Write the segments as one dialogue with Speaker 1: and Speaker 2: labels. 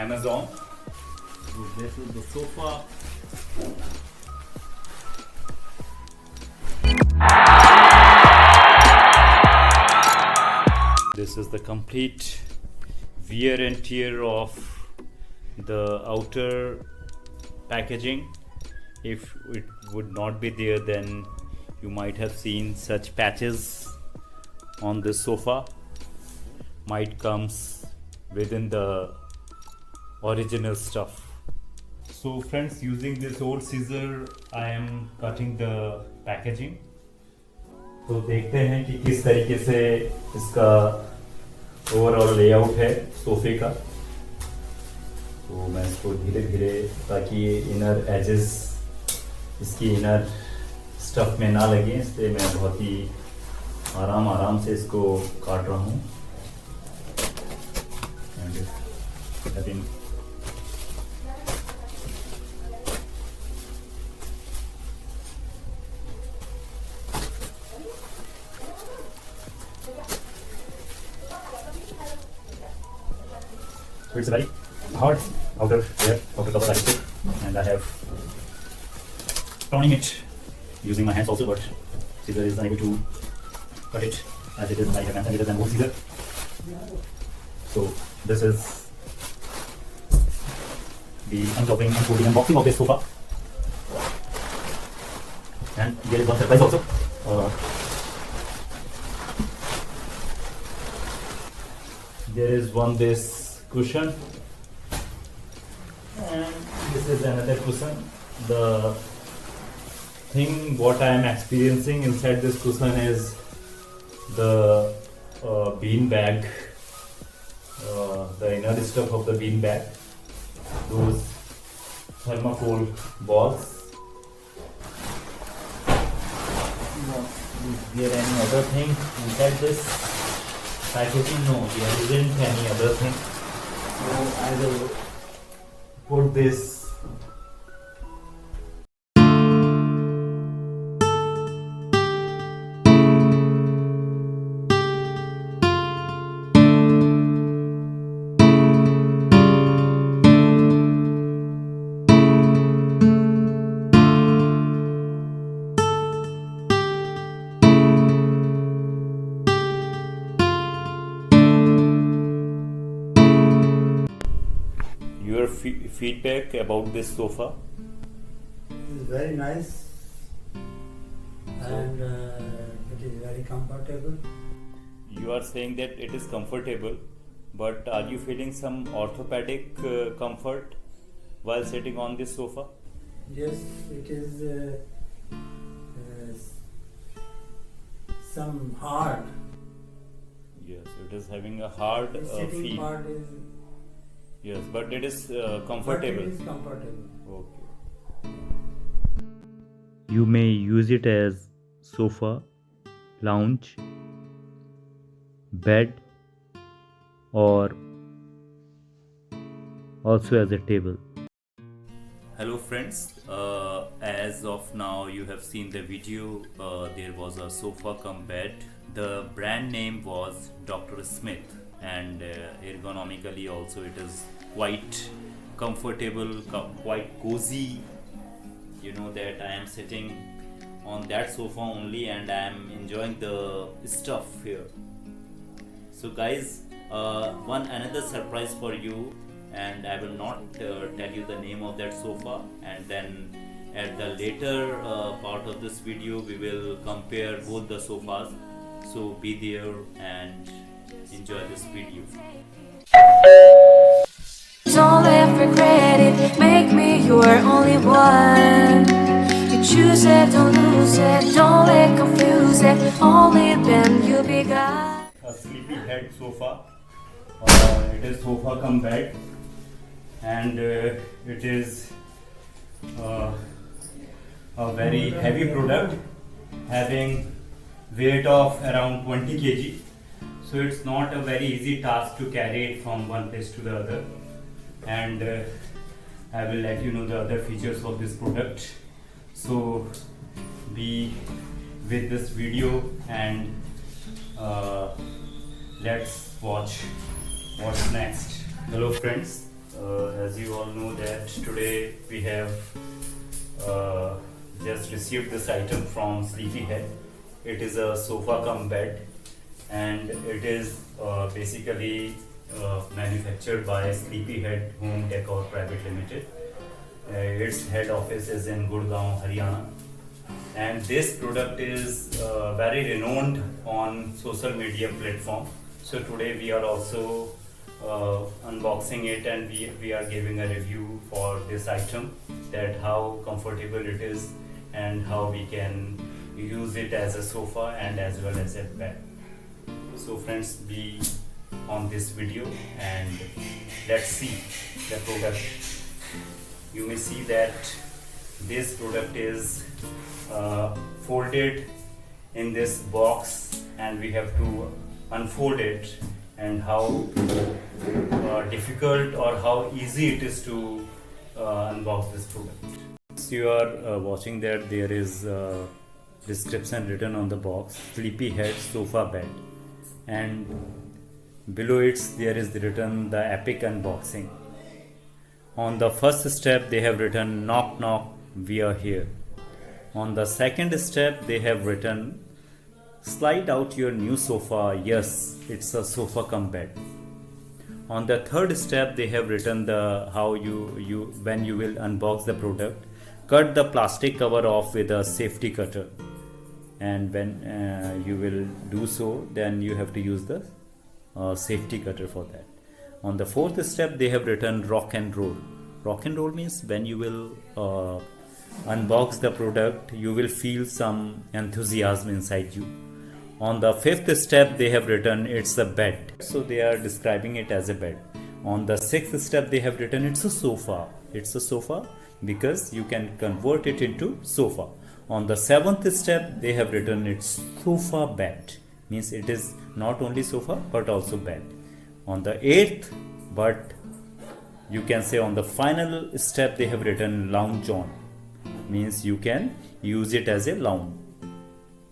Speaker 1: Amazon. So this is the sofa. This is the complete wear and tear of the outer packaging. If it would not be there, then you might have seen such patches on this sofa. Might comes within the original stuff. So friends, using this old scissor I am cutting the packaging. तो देखते हैं कि किस तरीके से इसका overall layout है सोफे का. तो मैं इसको धीरे धीरे, ताकि ये इनर एजेस इसकी इनर स्टफ में ना लगे, इसलिए मैं बहुत ही आराम से इसको काट रहा हूँ. I think so it's very hard outer layer, outer cover, I would say, and I have turning it using my hands also, but scissor is unable to cut it as it is. I have mentioned it as an old scissor. So this is the uncovering and putting unboxing of this sofa, and there is one surprise also. There is this cushion, and this is another cushion. The thing what I am experiencing inside this cushion is the bean bag, the inner stuff of the bean bag, those thermocol balls. Is there any other thing inside this packaging? No, there isn't any other thing. So I will put this. Your feedback about this sofa?
Speaker 2: It is very nice and it is very comfortable.
Speaker 1: You are saying that it is comfortable, but are you feeling some orthopedic comfort while sitting on this sofa?
Speaker 2: Yes, it is some hard.
Speaker 1: Yes, it is having a hard
Speaker 2: The sitting
Speaker 1: feel.
Speaker 2: part is
Speaker 1: Yes, but it is
Speaker 2: but
Speaker 1: comfortable.
Speaker 2: it is comfortable.
Speaker 1: Okay. You may use it as sofa, lounge, bed, or also as a table. Hello friends, as of now you have seen the video. There was a sofa cum bed. The brand name was Dr. Smith, and ergonomically also it is quite comfortable, quite cozy. You know that I am sitting on that sofa only and I am enjoying the stuff here. So guys, one another surprise for you, and I will not tell you the name of that sofa, and then at the later part of this video we will compare both the sofas. So be there and enjoy this video.
Speaker 3: Don't live regret it, make me your only one. You choose it, don't lose it, don't let confuse it, only then you be God.
Speaker 1: A sleepy head sofa. It is sofa cum bed, and it is a very heavy product, having weight of around 20 kg. So it's not a very easy task to carry it from one place to the other, and I will let you know the other features of this product. So be with this video and let's watch what's next. Hello friends, As you all know that today we have just received this item from Sleepyhead. It is a sofa cum bed, and it is basically manufactured by Sleepyhead Home Decor Private Limited. Its head office is in Gurgaon, Haryana, and this product is very renowned on social media platform. So today we are also unboxing it, and we are giving a review for this item, that how comfortable it is and how we can use it as a sofa and as well as a bed. So friends, be on this video and let's see the product. You may see that this product is folded in this box, and we have to unfold it, and how difficult or how easy it is to unbox this product. So you are watching that there is description written on the box: Sleepyhead sofa bed, and below it there is written the epic unboxing. On the first step they have written knock knock, we are here. On the second step they have written slide out your new sofa, yes, it's a sofa cum bed. On the third step they have written the how you when you will unbox the product, cut the plastic cover off with a safety cutter, and when you will do so, then you have to use the safety cutter for that. On the fourth step they have written rock and roll. Rock and roll means when you will unbox the product, you will feel some enthusiasm inside you. On the fifth step they have written it's a bed, so they are describing it as a bed. On the sixth step they have written it's a sofa. It's a sofa because you can convert it into sofa. On the seventh step they have written it's sofa bed, means it is not only sofa but also bed. On the eighth, but you can say on the final step, they have written lounge on, means you can use it as a lounge.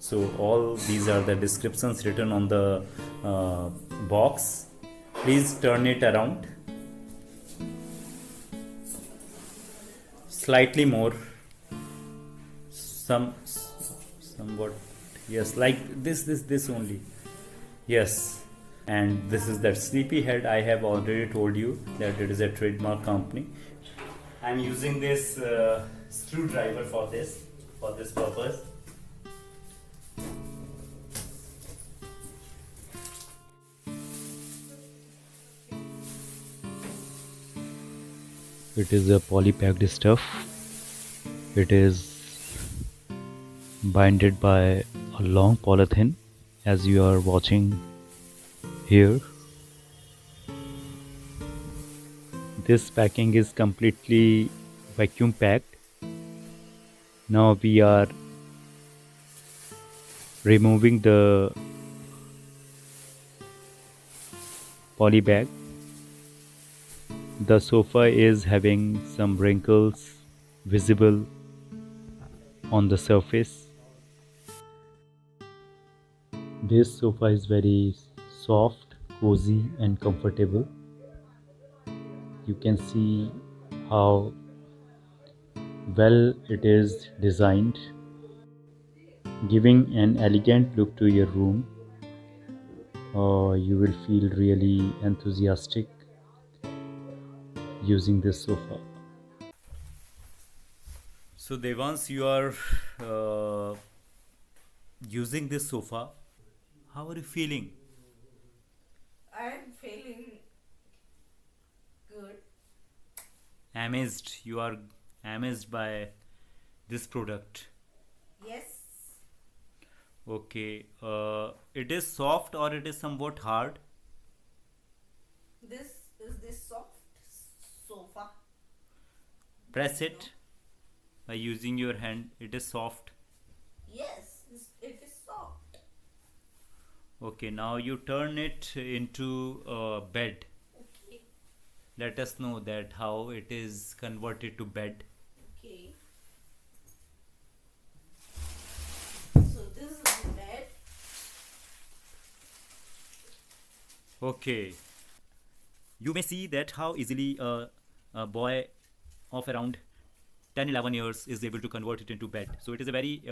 Speaker 1: So all these are the descriptions written on the box. Please turn it around slightly more, somewhat, yes, like this only, yes. And this is that Sleepyhead. I have already told you that it is a trademark company. I am using this screwdriver for this purpose. It is a poly-packed stuff. It is binded by a long polythene, as you are watching here. This packing is completely vacuum packed. Now we are removing the poly bag. The sofa is having some wrinkles visible on the surface. This sofa is very soft, cozy and comfortable. You can see how well it is designed, giving an elegant look to your room. You will feel really enthusiastic using this sofa. So once you are using this sofa, how are you feeling?
Speaker 4: I'm feeling good.
Speaker 1: Amazed. You are amazed by this product.
Speaker 4: Yes.
Speaker 1: Okay. It is soft or it is somewhat hard?
Speaker 4: This is the soft sofa.
Speaker 1: Press it by using your hand. It is soft.
Speaker 4: Yes, it is soft.
Speaker 1: Okay. Now you turn it into a bed.
Speaker 4: Okay.
Speaker 1: Let us know that how it is converted to bed.
Speaker 4: Okay. So this is the bed.
Speaker 1: Okay. you may see that how easily a boy of around 10-11 years is able to convert it into bed. So it is a very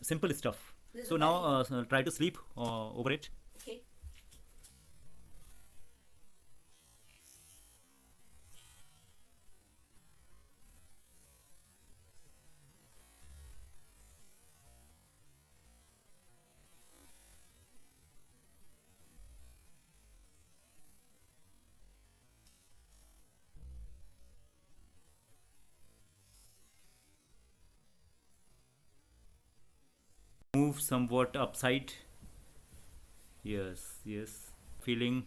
Speaker 1: simple stuff.
Speaker 4: This
Speaker 1: So
Speaker 4: is
Speaker 1: now try to sleep over it.
Speaker 4: Okay.
Speaker 1: Move somewhat upside. Yes, yes. Feeling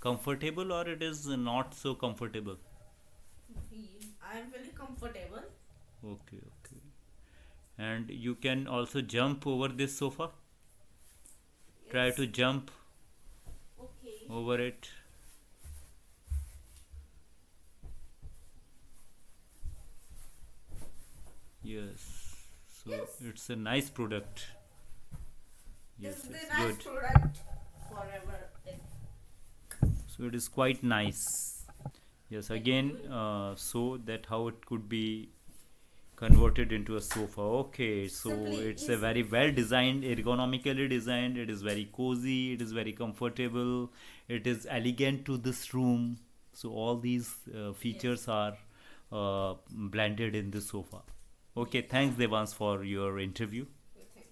Speaker 1: comfortable or it is not so comfortable?
Speaker 4: I am very comfortable.
Speaker 1: Okay, okay. And you can also jump over this sofa. Try
Speaker 4: Yes.
Speaker 1: to jump
Speaker 4: Okay.
Speaker 1: over it. Yes. So
Speaker 4: Yes.
Speaker 1: it's a nice product. Yes,
Speaker 4: This is
Speaker 1: it's
Speaker 4: the nice
Speaker 1: good.
Speaker 4: product forever.
Speaker 1: So it is quite nice. Yes, again, so that how it could be converted into a sofa. Okay, so
Speaker 4: Simply
Speaker 1: it's a
Speaker 4: easy.
Speaker 1: very well designed, ergonomically designed. It is very cozy. It is very comfortable. It is elegant to this room. So all these features are blended in the sofa. Okay, thanks Devans for your interview.
Speaker 4: Okay.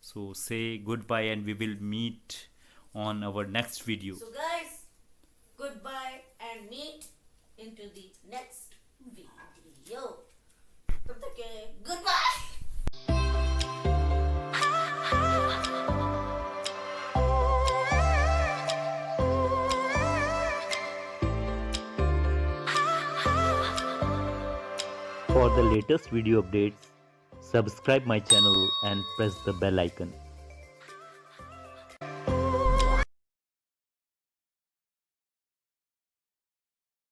Speaker 1: So say goodbye and we will meet on our next video.
Speaker 4: So guys, goodbye and meet into the next video. तब तक के लिए goodbye.
Speaker 1: For the latest video updates, subscribe my channel and press the bell icon.